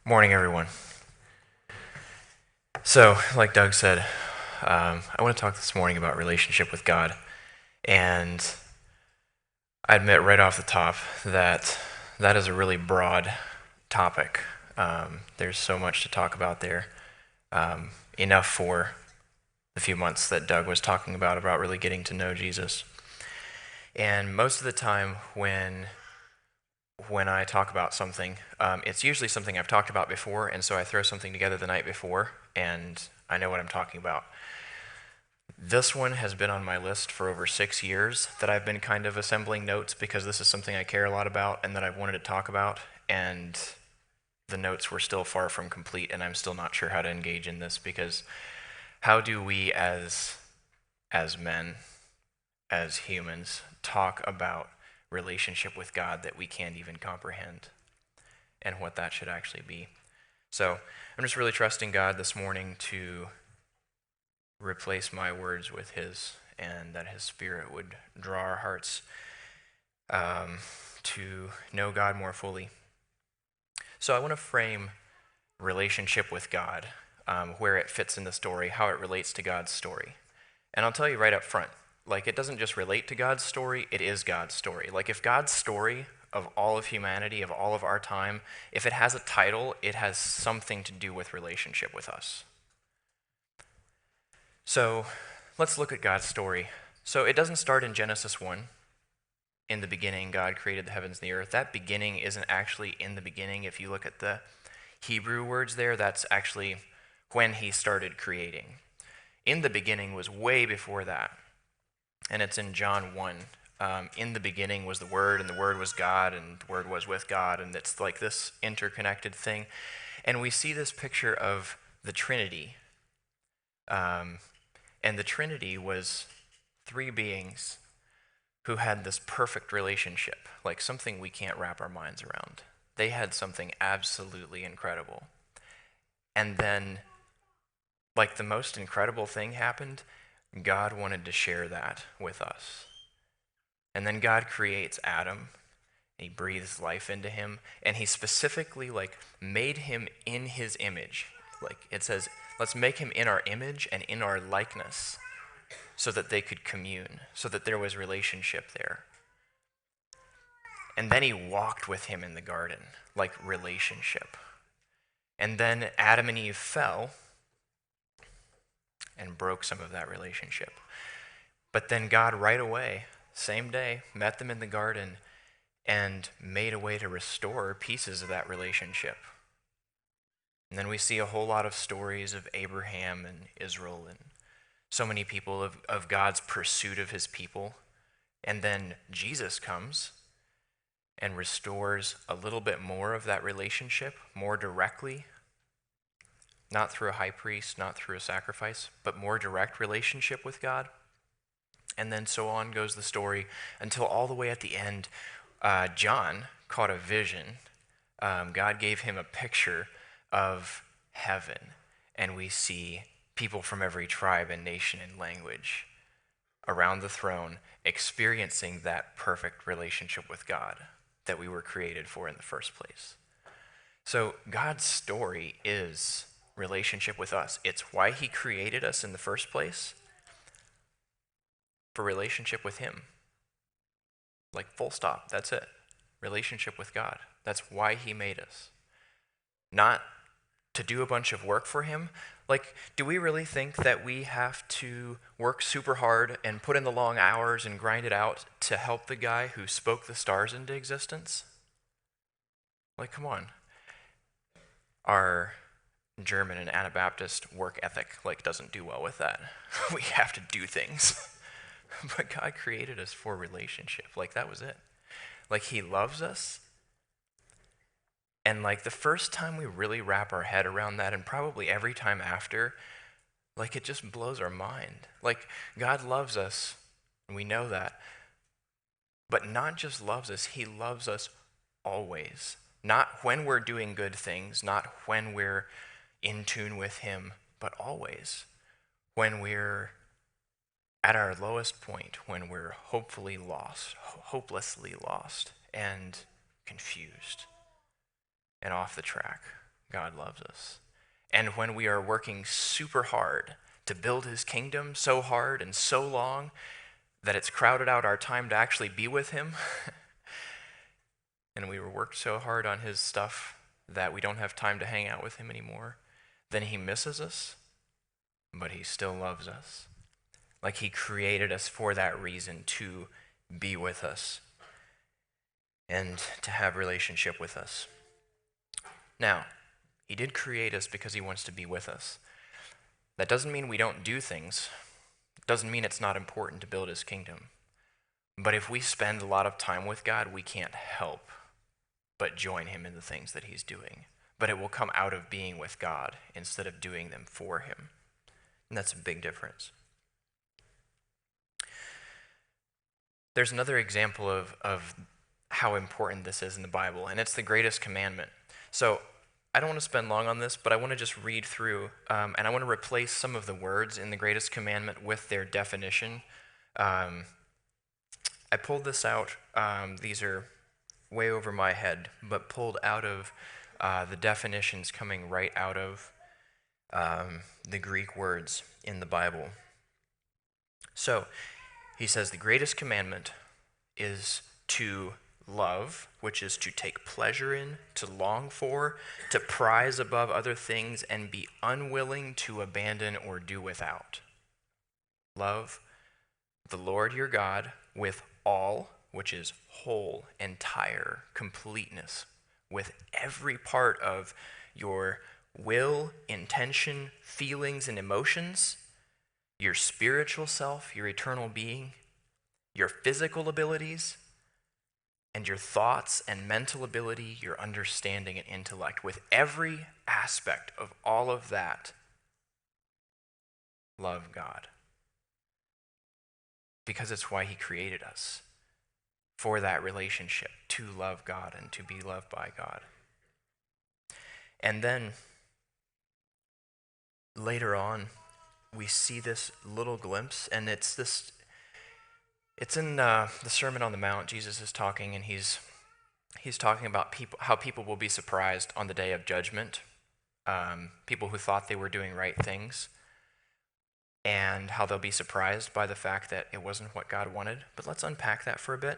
Morning, everyone. So, like Doug said, I want to talk this morning about relationship with God. And I admit right off the top that that is a really broad topic. There's so much to talk about there. Enough for the few months that Doug was talking about really getting to know Jesus. And most of the time when I talk about something, it's usually something I've talked about before, and so I throw something together the night before, and I know what I'm talking about. This one has been on my list for over 6 years that I've been kind of assembling notes because this is something I care a lot about and that I've wanted to talk about, and the notes were still far from complete, and I'm still not sure how to engage in this because how do we as men, as humans, talk about relationship with God that we can't even comprehend and what that should actually be? So I'm just really trusting God this morning to replace my words with his, and that his spirit would draw our hearts to know God more fully. So I want to frame relationship with God, where it fits in the story, how it relates to God's story. And I'll tell you right up front, like, it doesn't just relate to God's story, it is God's story. Like, if God's story of all of humanity, of all of our time, if it has a title, it has something to do with relationship with us. So let's look at God's story. So it doesn't start in Genesis 1. In the beginning, God created the heavens and the earth. That beginning isn't actually in the beginning. If you look at the Hebrew words there, that's actually when he started creating. In the beginning was way before that. And it's in John 1. In the beginning was the Word, and the Word was God, and the Word was with God. And it's like this interconnected thing. And we see this picture of the Trinity. And the Trinity was three beings who had this perfect relationship, like something we can't wrap our minds around. They had something absolutely incredible. And then, like, the most incredible thing happened. God wanted to share that with us. And then God creates Adam. He breathes life into him, and he specifically, like, made him in his image. Like, it says, let's make him in our image and in our likeness, so that they could commune, so that there was relationship there. And then he walked with him in the garden, like relationship. And then Adam and Eve fell and broke some of that relationship. But then God, right away, same day, met them in the garden and made a way to restore pieces of that relationship. And then we see a whole lot of stories of Abraham and Israel and so many people of God's pursuit of his people. And then Jesus comes and restores a little bit more of that relationship, more directly, not through a high priest, not through a sacrifice, but more direct relationship with God. And then so on goes the story until all the way at the end, John caught a vision. God gave him a picture of heaven, and we see people from every tribe and nation and language around the throne experiencing that perfect relationship with God that we were created for in the first place. So God's story is relationship with us. It's why he created us in the first place, for relationship with him. Like, full stop, that's it. Relationship with God. That's why he made us. Not to do a bunch of work for him. Like, do we really think that we have to work super hard and put in the long hours and grind it out to help the guy who spoke the stars into existence? Like, come on. Our German and Anabaptist work ethic, like, doesn't do well with that. We have to do things. But God created us for relationship. Like, that was it. Like, he loves us. And, like, the first time we really wrap our head around that, and probably every time after, like, it just blows our mind. Like, God loves us, and we know that. But not just loves us, he loves us always. Not when we're doing good things, not when we're in tune with him, but always. When we're at our lowest point, when we're hopelessly lost, and confused and off the track, God loves us. And when we are working super hard to build his kingdom, so hard and so long that it's crowded out our time to actually be with him, and we were worked so hard on his stuff that we don't have time to hang out with him anymore, then he misses us, but he still loves us. Like he created us for that reason, to be with us and to have relationship with us. Now, he did create us because he wants to be with us. That doesn't mean we don't do things. It doesn't mean it's not important to build his kingdom. But if we spend a lot of time with God, we can't help but join him in the things that he's doing. But it will come out of being with God instead of doing them for him. And that's a big difference. There's another example of how important this is in the Bible, and it's the greatest commandment. So I don't want to spend long on this, but I want to just read through, and I want to replace some of the words in the greatest commandment with their definition. I pulled this out. These are way over my head, but pulled out of the definitions coming right out of the Greek words in the Bible. So he says the greatest commandment is to love, which is to take pleasure in, to long for, to prize above other things, and be unwilling to abandon or do without. Love the Lord your God with all, which is whole, entire, completeness, with every part of your will, intention, feelings, and emotions, your spiritual self, your eternal being, your physical abilities, and your thoughts and mental ability, your understanding and intellect. With every aspect of all of that, love God. Because it's why he created us, for that relationship, to love God and to be loved by God. And then later on, we see this little glimpse, and it's in the Sermon on the Mount. Jesus is talking, and he's talking about how people will be surprised on the day of judgment, people who thought they were doing right things, and how they'll be surprised by the fact that it wasn't what God wanted. But let's unpack that for a bit.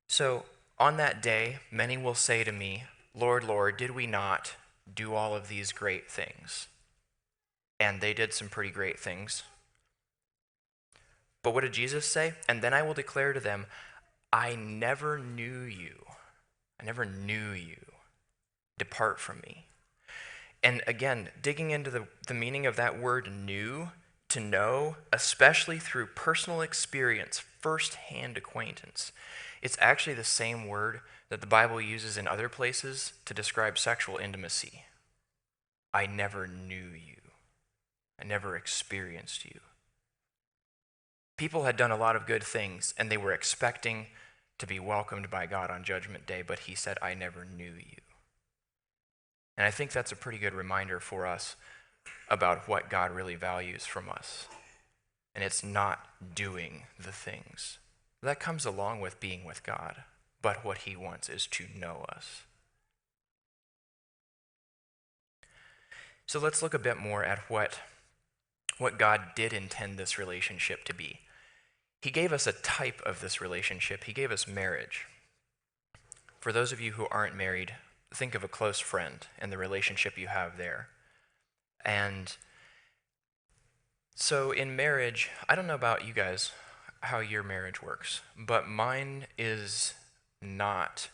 So on that day, many will say to me, Lord, Lord, did we not do all of these great things? And they did some pretty great things. But what did Jesus say? And then I will declare to them, I never knew you. I never knew you. Depart from me. And again, digging into the meaning of that word knew, to know, especially through personal experience, first-hand acquaintance. It's actually the same word that the Bible uses in other places to describe sexual intimacy. I never knew you. I never experienced you. People had done a lot of good things, and they were expecting to be welcomed by God on Judgment Day, but he said, I never knew you. And I think that's a pretty good reminder for us about what God really values from us. And it's not doing the things. That comes along with being with God, but what he wants is to know us. So let's look a bit more at what God did intend this relationship to be. He gave us a type of this relationship. He gave us marriage. For those of you who aren't married, think of a close friend and the relationship you have there. And so in marriage, I don't know about you guys, how your marriage works, but mine is not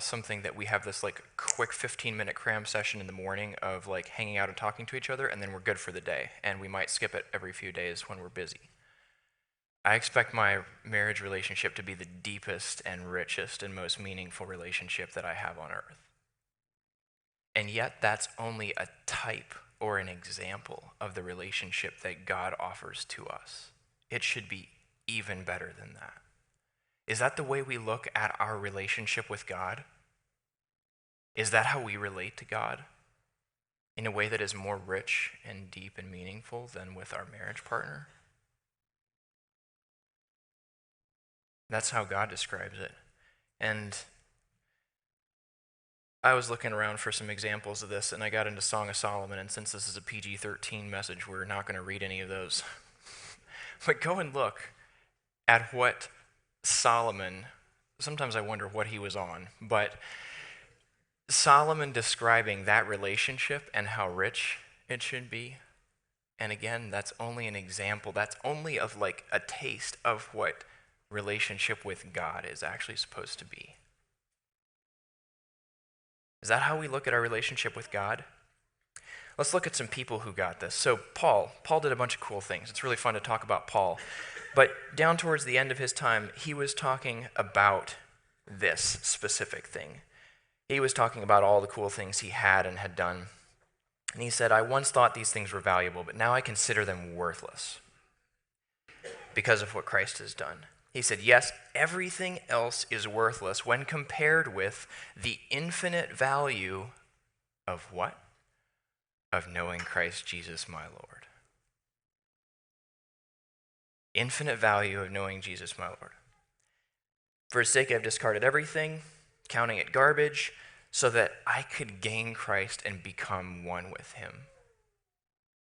something that we have this like quick 15-minute cram session in the morning of like hanging out and talking to each other, and then we're good for the day, and we might skip it every few days when we're busy. I expect my marriage relationship to be the deepest and richest and most meaningful relationship that I have on earth. And yet that's only a type or an example of the relationship that God offers to us. It should be even better than that. Is that the way we look at our relationship with God? Is that how we relate to God? In a way that is more rich and deep and meaningful than with our marriage partner? That's how God describes it. And I was looking around for some examples of this, and I got into Song of Solomon, and since this is a PG-13 message, we're not going to read any of those. But go and look at what Solomon, sometimes I wonder what he was on, but Solomon describing that relationship and how rich it should be. And again, that's only an example. That's only of like a taste of what relationship with God is actually supposed to be. Is that how we look at our relationship with God? Let's look at some people who got this. So Paul did a bunch of cool things. It's really fun to talk about Paul. But down towards the end of his time, he was talking about this specific thing. He was talking about all the cool things he had and had done. And he said, I once thought these things were valuable, but now I consider them worthless because of what Christ has done. He said, yes, everything else is worthless when compared with the infinite value of what? Of knowing Christ Jesus my Lord. Infinite value of knowing Jesus my Lord. For his sake I've discarded everything, counting it garbage, so that I could gain Christ and become one with him.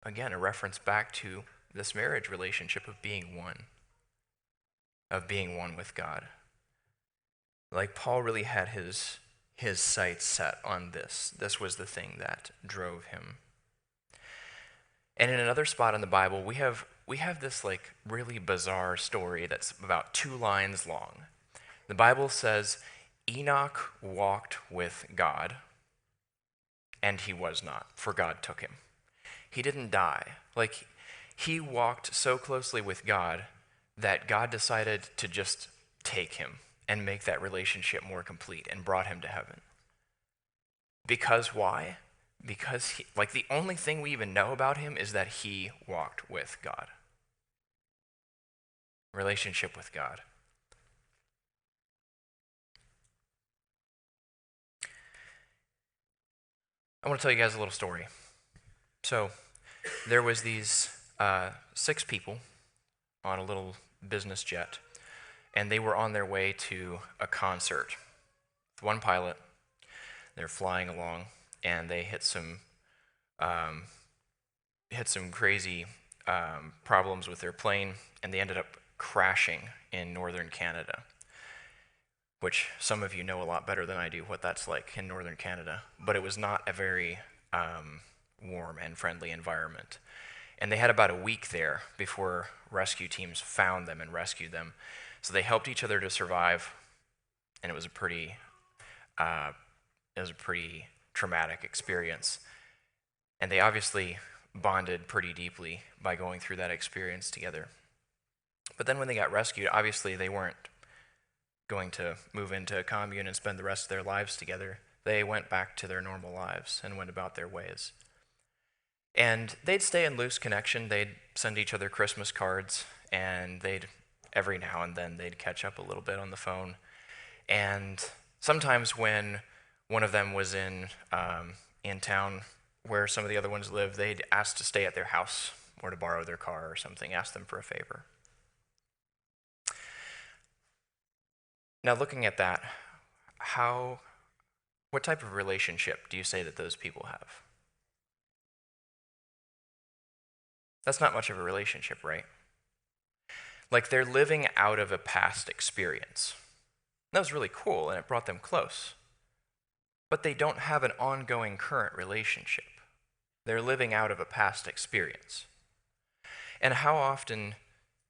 Again, a reference back to this marriage relationship of being one with God. Like Paul really had his sights set on this. This was the thing that drove him. And in another spot in the Bible, we have this like really bizarre story that's about 2 lines long. The Bible says, Enoch walked with God, and he was not, for God took him. He didn't die. Like, he walked so closely with God that God decided to just take him and make that relationship more complete and brought him to heaven. Because why? Because the only thing we even know about him is that he walked with God. Relationship with God. I want to tell you guys a little story. So, there was these 6 people on a little business jet, and they were on their way to a concert. With 1 pilot, they're flying along, and they hit some crazy problems with their plane, and they ended up crashing in northern Canada, which some of you know a lot better than I do what that's like in northern Canada. But it was not a very warm and friendly environment. And they had about a week there before rescue teams found them and rescued them. So they helped each other to survive, and it was a pretty traumatic experience. And they obviously bonded pretty deeply by going through that experience together. But then when they got rescued, obviously they weren't going to move into a commune and spend the rest of their lives together. They went back to their normal lives and went about their ways. And they'd stay in loose connection. They'd send each other Christmas cards, and every now and then they'd catch up a little bit on the phone. And sometimes when one of them was in town where some of the other ones lived, they'd ask to stay at their house or to borrow their car or something, ask them for a favor. Now, looking at that, what type of relationship do you say that those people have? That's not much of a relationship, right? Like, they're living out of a past experience. That was really cool, and it brought them close. But they don't have an ongoing current relationship. They're living out of a past experience. And how often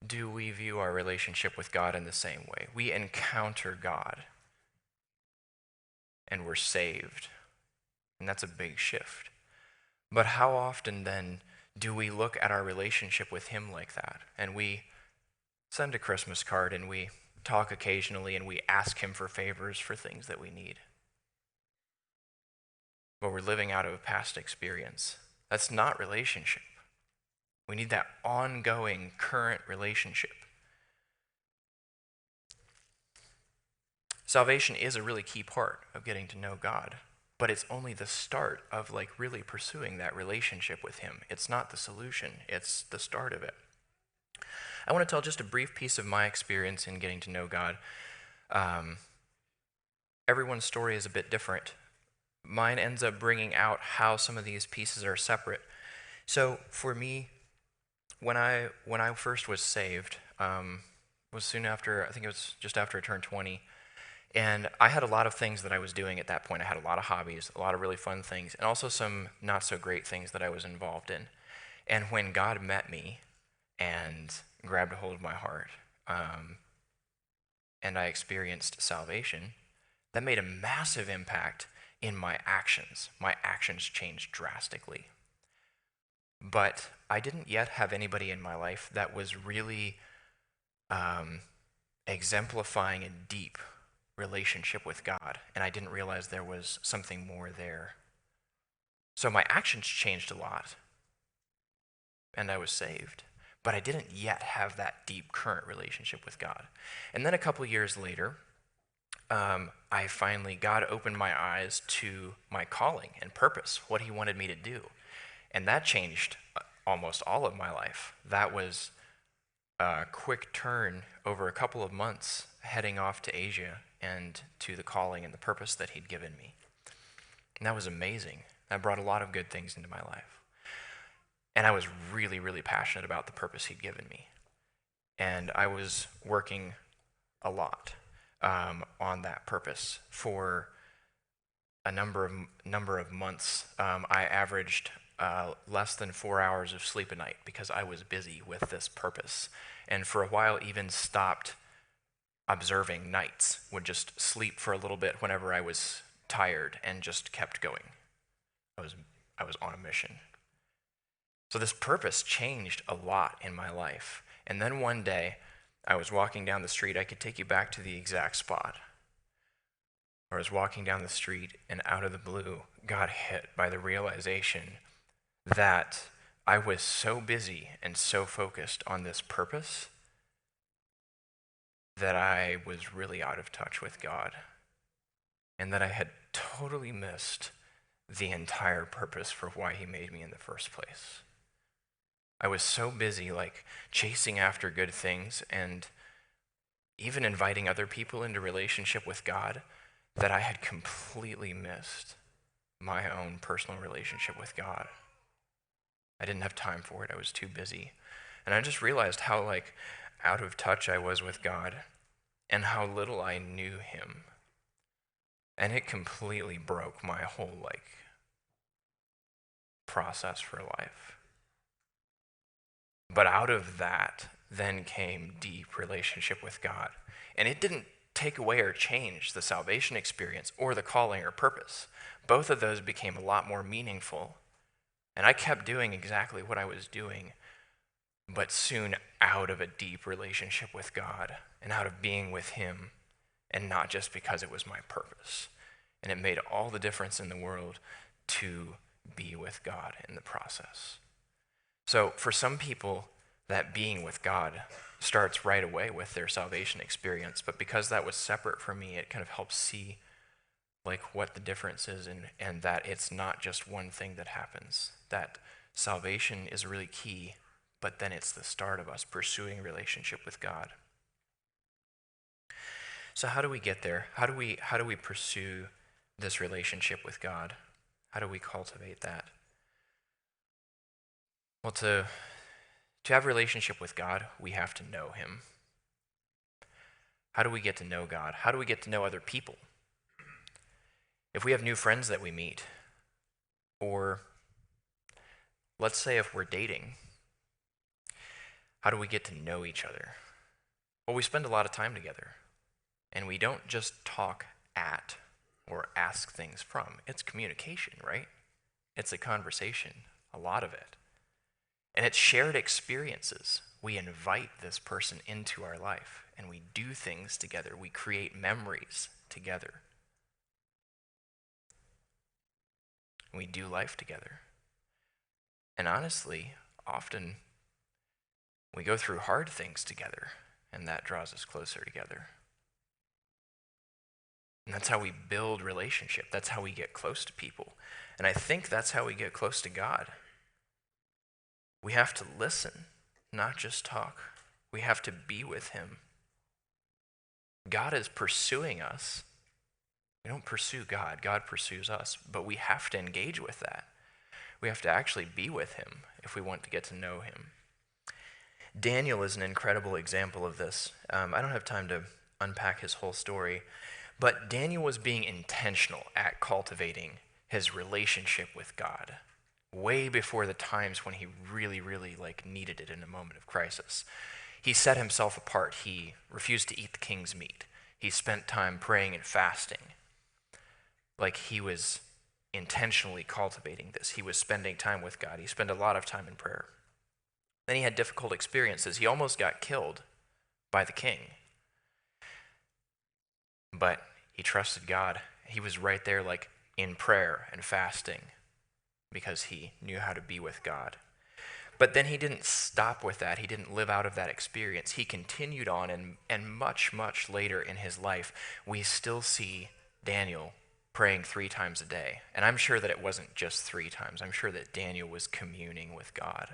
do we view our relationship with God in the same way? We encounter God, and we're saved. And that's a big shift. But how often then do we look at our relationship with him like that? And we send a Christmas card, and we talk occasionally, and we ask him for favors for things that we need. But we're living out of a past experience. That's not relationship. We need that ongoing, current relationship. Salvation is a really key part of getting to know God, but it's only the start of really pursuing that relationship with him. It's not the solution, it's the start of it. I want to tell just a brief piece of my experience in getting to know God. Everyone's story is a bit different, mine ends up bringing out how some of these pieces are separate. So for me, when I first was saved, was soon after, I think it was just after I turned 20, and I had a lot of things that I was doing at that point. I had a lot of hobbies, a lot of really fun things, and also some not so great things that I was involved in. And when God met me and grabbed a hold of my heart, and I experienced salvation, that made a massive impact in my actions. My actions changed drastically. But I didn't yet have anybody in my life that was really exemplifying a deep relationship with God, and I didn't realize there was something more there. So my actions changed a lot, and I was saved, but I didn't yet have that deep current relationship with God. And then a couple years later, God opened my eyes to my calling and purpose, what he wanted me to do. And that changed almost all of my life. That was a quick turn over a couple of months, heading off to Asia and to the calling and the purpose that he'd given me. And that was amazing. That brought a lot of good things into my life. And I was really, really passionate about the purpose he'd given me. And I was working a lot on that purpose for a number of months. I averaged less than 4 hours of sleep a night because I was busy with this purpose. And for a while, even stopped observing nights, would just sleep for a little bit whenever I was tired and just kept going. I was on a mission. So this purpose changed a lot in my life. And then one day, I was walking down the street. I could take you back to the exact spot. I was walking down the street, and out of the blue, got hit by the realization that I was so busy and so focused on this purpose that I was really out of touch with God, and that I had totally missed the entire purpose for why he made me in the first place. I was so busy, chasing after good things and even inviting other people into relationship with God, that I had completely missed my own personal relationship with God. I didn't have time for it. I was too busy. And I just realized how out of touch I was with God and how little I knew him. And it completely broke my whole process for life. But out of that then came deep relationship with God. And it didn't take away or change the salvation experience or the calling or purpose. Both of those became a lot more meaningful. And I kept doing exactly what I was doing, but soon out of a deep relationship with God and out of being with him, and not just because it was my purpose. And it made all the difference in the world to be with God in the process. So for some people, that being with God starts right away with their salvation experience, but because that was separate from me, it kind of helps see what the difference is, and that it's not just one thing that happens, that salvation is really key, but then it's the start of us pursuing a relationship with God. So how do we get there? How do we pursue this relationship with God? How do we cultivate that? Well, to have a relationship with God, we have to know him. How do we get to know God? How do we get to know other people? If we have new friends that we meet, or let's say if we're dating, how do we get to know each other? Well, we spend a lot of time together, and we don't just talk at or ask things from. It's communication, right? It's a conversation, a lot of it. And it's shared experiences. We invite this person into our life, and we do things together. We create memories together. We do life together. And honestly, often we go through hard things together, and that draws us closer together. And that's how we build relationship. That's how we get close to people. And I think that's how we get close to God. We have to listen, not just talk. We have to be with him. God is pursuing us, We don't pursue God. God pursues us. But we have to engage with that. We have to actually be with him if we want to get to know him. Daniel is an incredible example of this. I don't have time to unpack his whole story, but Daniel was being intentional at cultivating his relationship with God way before the times when he really, really needed it in a moment of crisis. He set himself apart. He refused to eat the king's meat. He spent time praying and fasting. He was intentionally cultivating this. He was spending time with God. He spent a lot of time in prayer. Then he had difficult experiences. He almost got killed by the king. But he trusted God. He was right there in prayer and fasting because he knew how to be with God. But then he didn't stop with that. He didn't live out of that experience. He continued on, and much, much later in his life, we still see Daniel praying 3 times a day. And I'm sure that it wasn't just 3 times. I'm sure that Daniel was communing with God.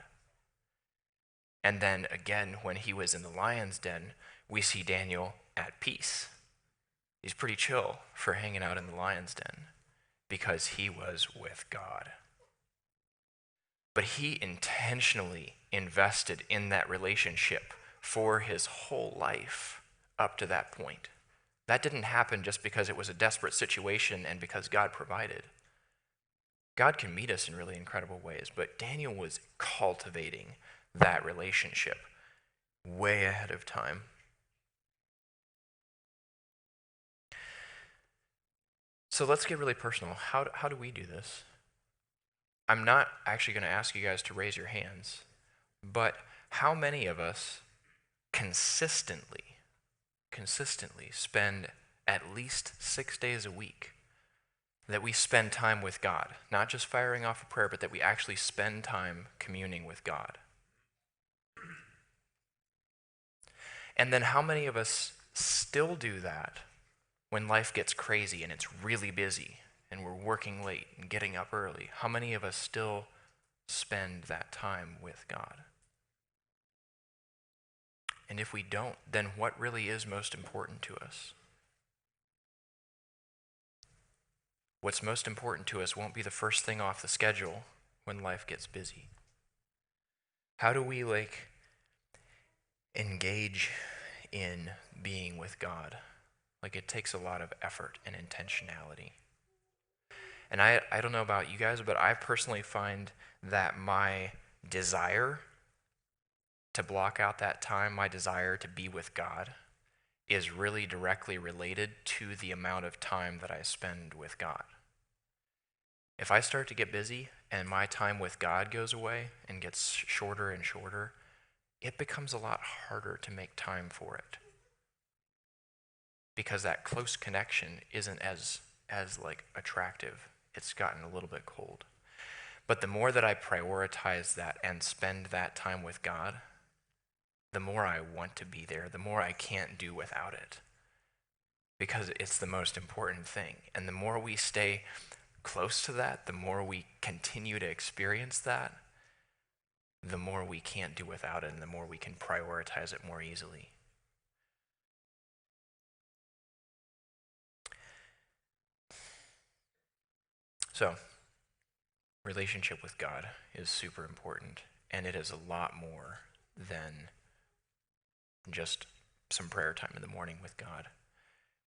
And then again, when he was in the lion's den, we see Daniel at peace. He's pretty chill for hanging out in the lion's den because he was with God. But he intentionally invested in that relationship for his whole life up to that point. That didn't happen just because it was a desperate situation and because God provided. God can meet us in really incredible ways, but Daniel was cultivating that relationship way ahead of time. So let's get really personal. How do we do this? I'm not actually going to ask you guys to raise your hands, but how many of us consistently spend at least 6 days a week that we spend time with God? Not just firing off a prayer, but that we actually spend time communing with God. And then how many of us still do that when life gets crazy and it's really busy and we're working late and getting up early? How many of us still spend that time with God? And if we don't, then what really is most important to us? What's most important to us won't be the first thing off the schedule when life gets busy. How do we engage in being with God? It takes a lot of effort and intentionality. And I don't know about you guys, but I personally find that my desire to block out that time, my desire to be with God, is really directly related to the amount of time that I spend with God. If I start to get busy and my time with God goes away and gets shorter and shorter, it becomes a lot harder to make time for it. Because that close connection isn't as attractive. It's gotten a little bit cold. But the more that I prioritize that and spend that time with God, the more I want to be there, the more I can't do without it. Because it's the most important thing. And the more we stay close to that, the more we continue to experience that, the more we can't do without it and the more we can prioritize it more easily. So, relationship with God is super important, and it is a lot more than just some prayer time in the morning with God.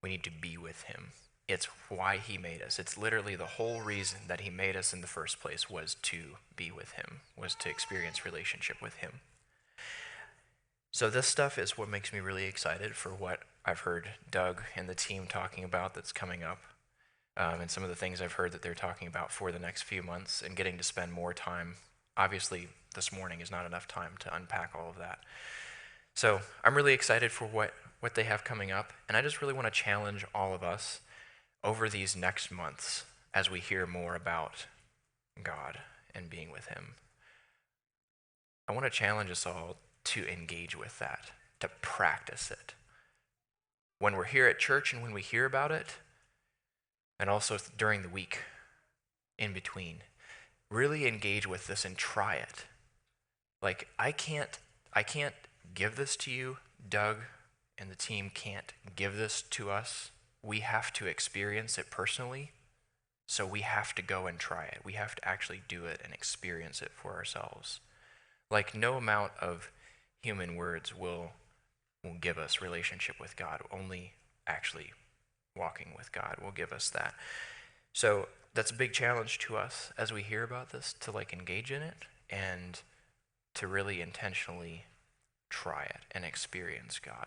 We need to be with him. It's why he made us. It's literally the whole reason that he made us in the first place was to be with him, was to experience relationship with him. So this stuff is what makes me really excited for what I've heard Doug and the team talking about that's coming up. And some of the things I've heard that they're talking about for the next few months and getting to spend more time. Obviously, this morning is not enough time to unpack all of that. So I'm really excited for what they have coming up. And I just really want to challenge all of us over these next months as we hear more about God and being with him. I want to challenge us all to engage with that, to practice it. When we're here at church and when we hear about it, and also during the week, in between, really engage with this and try it. I can't give this to you. Doug and the team can't give this to us we have to experience it personally. So we have to go and try it. We have to actually do it and experience it for ourselves. Like no amount of human words will give us relationship with God. Only actually walking with God will give us that. So that's a big challenge to us as we hear about this, to like engage in it and to really intentionally try it and experience God.